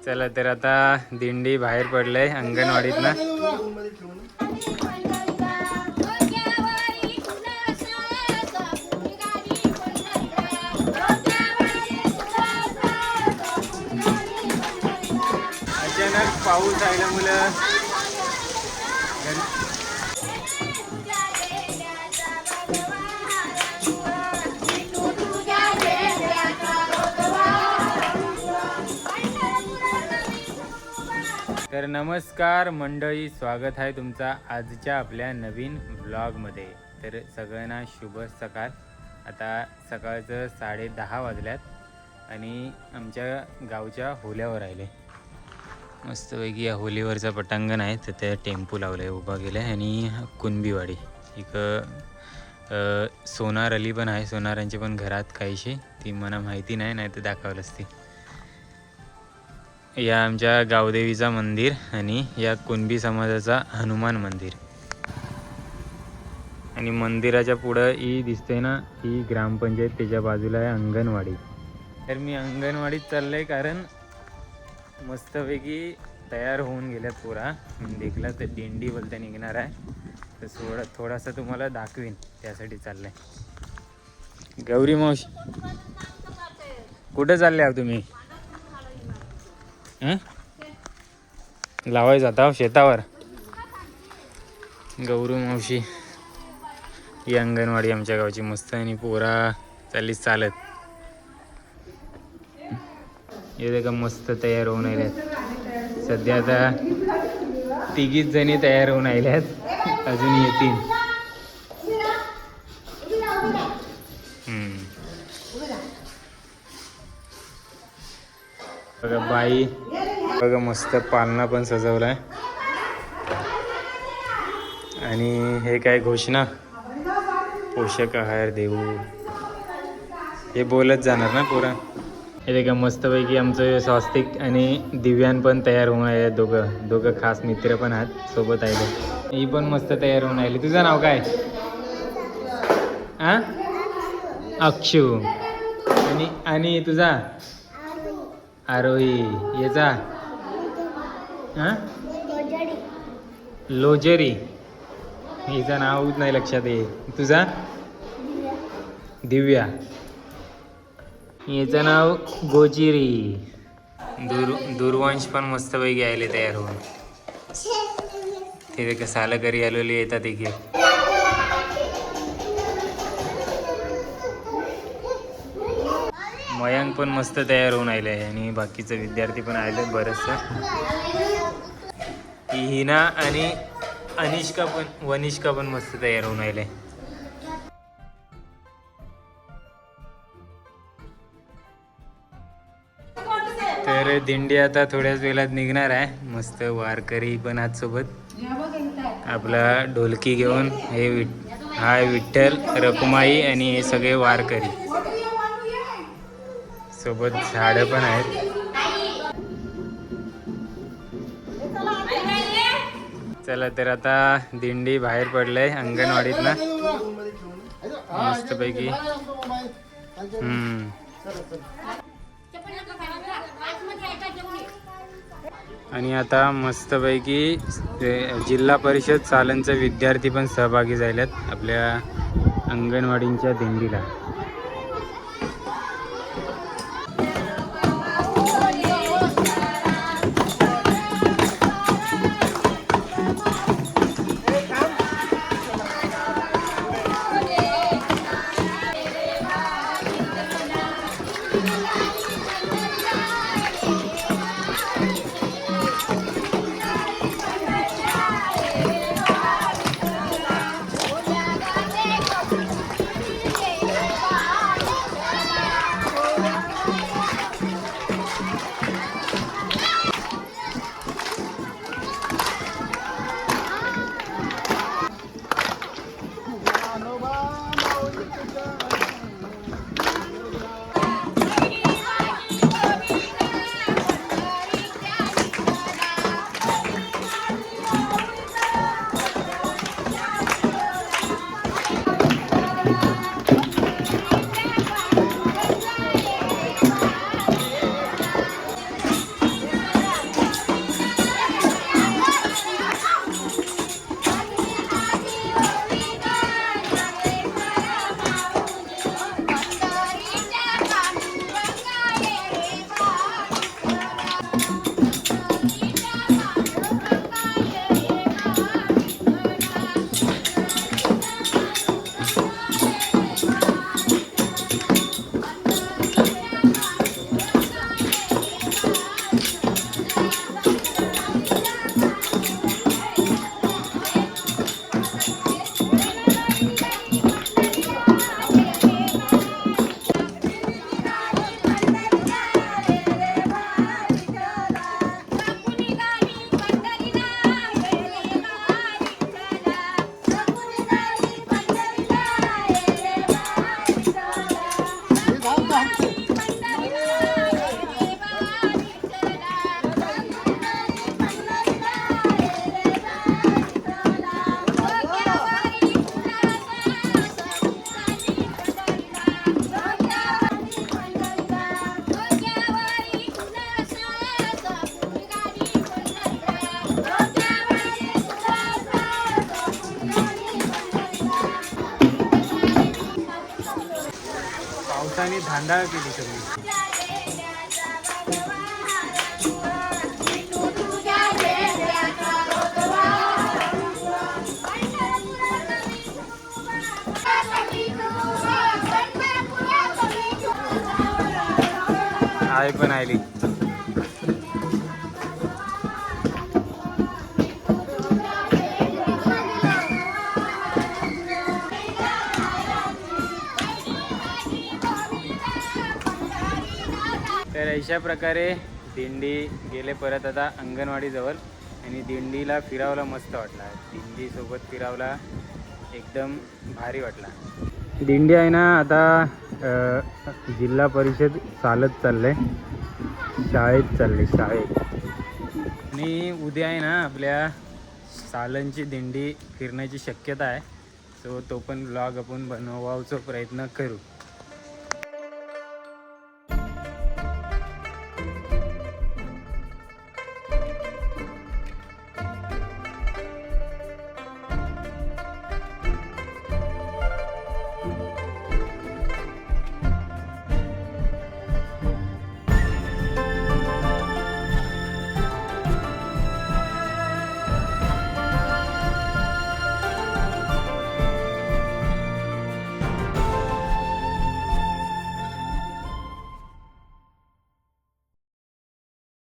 चला तर आता दिंडी बाहेर पडलंय अंगणवाडीत ना. अचानक पाऊस आल्यामुळं तर नमस्कार मंडळी, स्वागत आहे तुमचा आजच्या आपल्या नवीन व्लॉगमध्ये. तर सगळ्यांना शुभ सकाळ. आता सकाळचं 10:30 वाजल्यात आणि आमच्या गावच्या होल्यावर राहिले. मस्तपैकी या होलीवरचा पटांगण आहे तर त्या टेम्पो लावलं आहे, उभा गेला आहे. आणि कुणबीवाडी इकडं सोनार अली पण आहे. सोनारांची पण घरात काहीशी ती मला माहिती नाही, नाही तर दाखवलं असती. या आमच्या गावदेवीचा मंदिर आणि या कुणबी समाजाचा हनुमान मंदिर. आणि मंदिराच्या पुढं ही दिसते ना, ही ग्रामपंचायत, त्याच्या बाजूला आहे अंगणवाडी. तर मी अंगणवाडीत चाललंय कारण मस्तपैकी तयार होऊन गेल्यात पोरा. देखला तर दिंडी बोलता निघणार आहे, तर थोडासा तुम्हाला दाखवीन, त्यासाठी चाललंय. गौरी मावशी कुठे चालले आहो तुम्ही? लावाय जाता शेतावर. गौरू मावशी ही अंगणवाडी आमच्या गावची मस्त. आणि पोरा चालली चालत. हे का मस्त तयार होऊन आल्यात. सध्या आता 3 जणी तयार होऊन आल्यात, अजून येतील. बघा बाई, बघा मस्त पालना पण सजवलाय. आणि हे काय घोषणा, पोषक आहार देऊ, हे बोलत जाणार ना पोरा. हे देखा मस्तपैकी आमचं स्वास्तिक आणि दिव्यान पण तयार होऊन आहे. दोघं खास मित्र पण आहेत सोबत आहे. ही पण मस्त तयार होऊन आली. तुझं नाव काय? अक्षू. आणि तुझा? आरोही. याचा लोजरी. हिचं नावच नाही लक्षात आहे. तुझा? दिव्या. याचं नाव गोजिरी. दूरवंश पण मस्तपैकी आले तयार होऊन. ते का सालकरी आलेले येतात एक. मयांक पण मस्त तयार होऊन आले आहे. आणि बाकीचे विद्यार्थी पण आले बरंचसं. हिना आणि वनिष्का पण मस्त तयार होऊन आले. तर दिंडी आता थोड्याच वेळात निघणार आहे. मस्त वारकरी पण आज सोबत. आपला ढोलकी घेऊन हे हा विठ्ठल, रखुमाई आणि हे सगळे वारकरी सोबत. झाडं पण आहेत. चला तर आता दिंडी बाहेर पडलंय अंगणवाडीत ना, मस्तपैकी. आणि आता मस्तपैकी जिल्हा परिषद सालनचे विद्यार्थी पण सहभागी झालेत आपल्या अंगणवाडींच्या दिंडीला. खांदा केली सगळी. आई पण आली. तर अशा प्रकारे दिंडी गेले परत आता अंगणवाडीजवळ आणि दिंडीला फिरावला मस्त वाटला. दिंडीसोबत फिरावला एकदम भारी वाटला. दिंडी आहे ना आता जिल्हा परिषद चालत चाललंय, शाळेत चालले शाळेत. आणि उद्या आहे ना आपल्या सालनची दिंडी फिरण्याची शक्यता आहे. सो तो पण ब्लॉग आपण बनवायचा प्रयत्न करू.